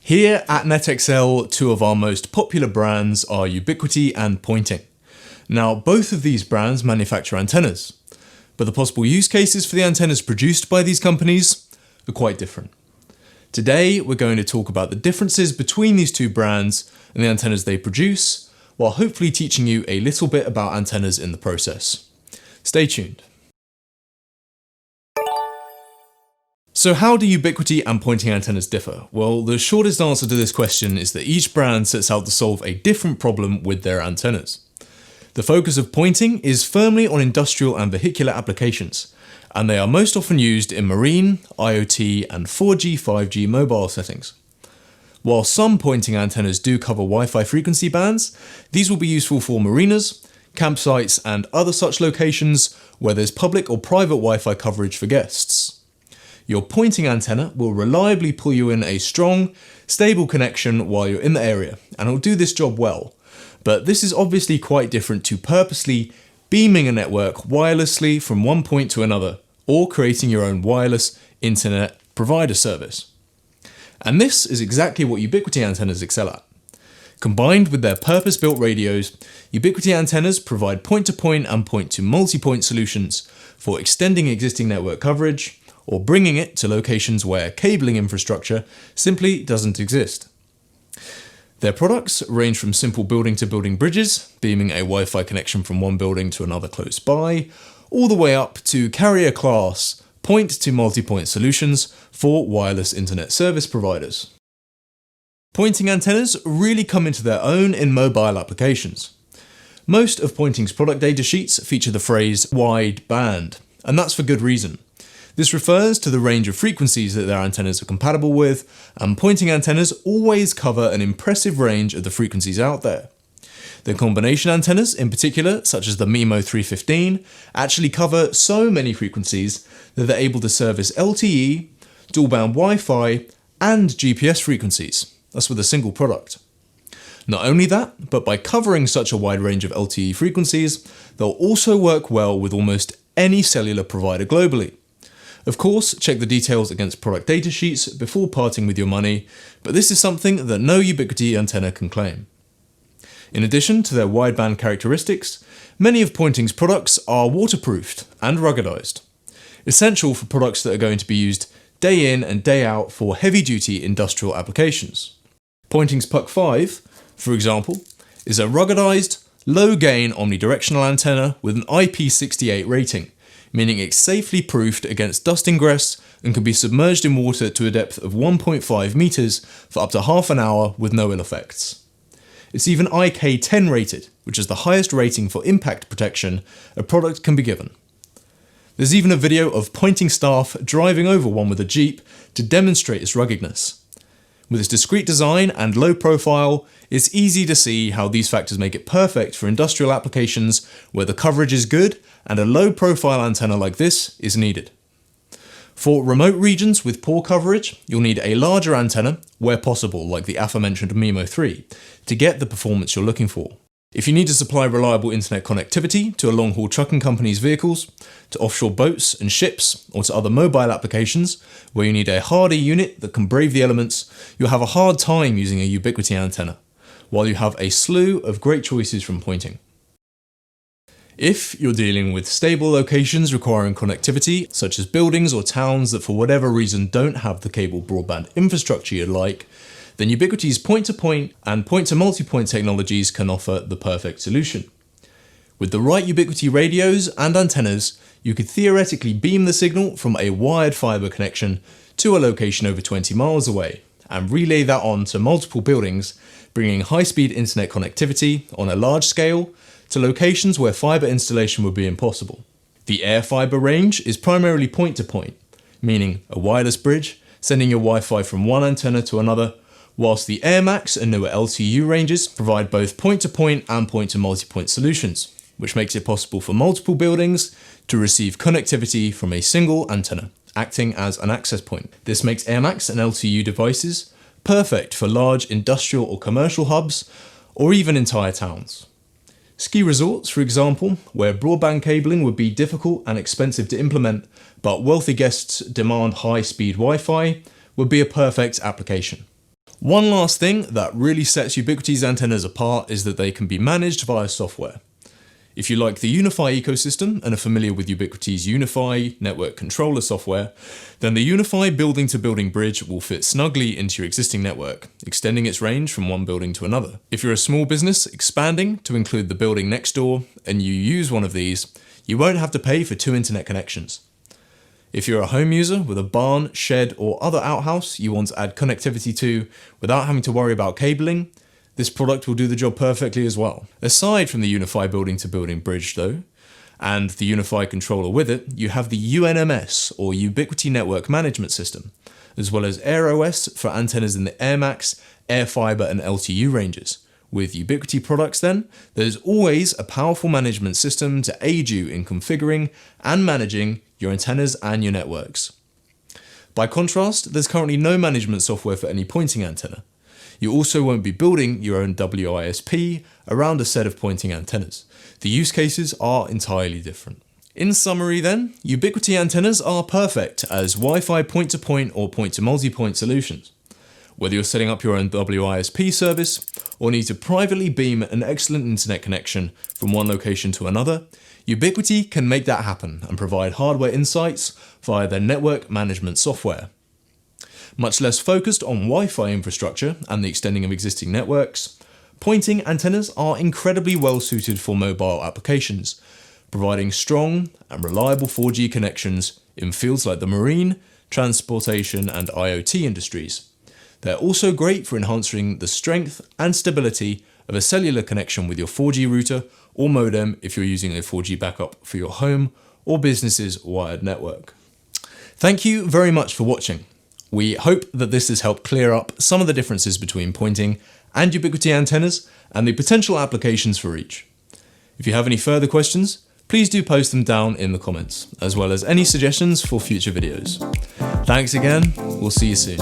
Here at NetXL, two of our most popular brands are Ubiquiti and Poynting. Now, both of these brands manufacture antennas, but the possible use cases for the antennas produced by these companies are quite different. Today, we're going to talk about the differences between these two brands and the antennas they produce, while hopefully teaching you a little bit about antennas in the process. Stay tuned. So how do Ubiquiti and Poynting antennas differ? Well, the shortest answer to this question is that each brand sets out to solve a different problem with their antennas. The focus of Poynting is firmly on industrial and vehicular applications, and they are most often used in marine, IoT, and 4G, 5G mobile settings. While some Poynting antennas do cover Wi-Fi frequency bands, these will be useful for marinas, campsites, and other such locations where there's public or private Wi-Fi coverage for guests. Your Poynting antenna will reliably pull you in a strong, stable connection while you're in the area, and it'll do this job well. But this is obviously quite different to purposely beaming a network wirelessly from one point to another, or creating your own wireless internet provider service. And this is exactly what Ubiquiti antennas excel at. Combined with their purpose-built radios, Ubiquiti antennas provide point-to-point and point-to-multipoint solutions for extending existing network coverage, or bringing it to locations where cabling infrastructure simply doesn't exist. Their products range from simple building-to-building bridges, beaming a Wi-Fi connection from one building to another close by, all the way up to carrier-class point-to-multipoint solutions for wireless internet service providers. Poynting antennas really come into their own in mobile applications. Most of Poynting's product data sheets feature the phrase wide band, and that's for good reason. This refers to the range of frequencies that their antennas are compatible with, and Poynting antennas always cover an impressive range of the frequencies out there. Their combination antennas, in particular, such as the MIMO 315, actually cover so many frequencies that they're able to service LTE, dual-band Wi-Fi, and GPS frequencies. That's with a single product. Not only that, but by covering such a wide range of LTE frequencies, they'll also work well with almost any cellular provider globally. Of course, check the details against product data sheets before parting with your money, but this is something that no Ubiquiti antenna can claim. In addition to their wideband characteristics, many of Poynting's products are waterproofed and ruggedized, essential for products that are going to be used day in and day out for heavy-duty industrial applications. Poynting's Puck5, for example, is a ruggedized, low-gain omnidirectional antenna with an IP68 rating, meaning it's safely proofed against dust ingress and can be submerged in water to a depth of 1.5 meters for up to half an hour with no ill effects. It's even IK10 rated, which is the highest rating for impact protection a product can be given. There's even a video of Poynting staff driving over one with a Jeep to demonstrate its ruggedness. With its discreet design and low profile, it's easy to see how these factors make it perfect for industrial applications where the coverage is good and a low profile antenna like this is needed. For remote regions with poor coverage, you'll need a larger antenna where possible, like the aforementioned MIMO 3, to get the performance you're looking for. If you need to supply reliable internet connectivity to a long-haul trucking company's vehicles, to offshore boats and ships, or to other mobile applications where you need a hardy unit that can brave the elements, you'll have a hard time using a Ubiquiti antenna, while you have a slew of great choices from Poynting. If you're dealing with stable locations requiring connectivity, such as buildings or towns that for whatever reason don't have the cable broadband infrastructure you'd like, then Ubiquiti's point-to-point and point-to-multipoint technologies can offer the perfect solution. With the right Ubiquiti radios and antennas, you could theoretically beam the signal from a wired fiber connection to a location over 20 miles away, and relay that on to multiple buildings, bringing high-speed internet connectivity on a large scale to locations where fiber installation would be impossible. The air fiber range is primarily point-to-point, meaning a wireless bridge sending your Wi-Fi from one antenna to another, whilst the AirMax and newer LTU ranges provide both point-to-point and point-to-multipoint solutions, which makes it possible for multiple buildings to receive connectivity from a single antenna, acting as an access point. This makes AirMax and LTU devices perfect for large industrial or commercial hubs, or even entire towns. Ski resorts, for example, where broadband cabling would be difficult and expensive to implement, but wealthy guests demand high-speed Wi-Fi, would be a perfect application. One last thing that really sets Ubiquiti's antennas apart is that they can be managed via software. If you like the Unify ecosystem and are familiar with Ubiquiti's Unify network controller software, then the Unify building-to-building bridge will fit snugly into your existing network, extending its range from one building to another. If you're a small business expanding to include the building next door and you use one of these, you won't have to pay for 2 internet connections. If you're a home user with a barn, shed, or other outhouse you want to add connectivity to without having to worry about cabling, this product will do the job perfectly as well. Aside from the Unify building-to-building bridge though, and the Unify controller with it, you have the UNMS, or Ubiquiti Network Management System, as well as AirOS for antennas in the AirMax, AirFiber, and LTU ranges. With Ubiquiti products then, there's always a powerful management system to aid you in configuring and managing your antennas and your networks. By contrast, there's currently no management software for any pointing antenna. You also won't be building your own WISP around a set of pointing antennas. The use cases are entirely different. In summary then, Ubiquiti antennas are perfect as Wi-Fi point-to-point or point-to-multipoint solutions. Whether you're setting up your own WISP service or need to privately beam an excellent internet connection from one location to another, Ubiquiti can make that happen and provide hardware insights via their network management software. Much less focused on Wi-Fi infrastructure and the extending of existing networks, pointing antennas are incredibly well suited for mobile applications, providing strong and reliable 4G connections in fields like the marine, transportation, and IoT industries. They're also great for enhancing the strength and stability of a cellular connection with your 4G router or modem if you're using a 4G backup for your home or business's wired network. Thank you very much for watching. We hope that this has helped clear up some of the differences between pointing and Ubiquiti antennas and the potential applications for each. If you have any further questions, please do post them down in the comments, as well as any suggestions for future videos. Thanks again, we'll see you soon.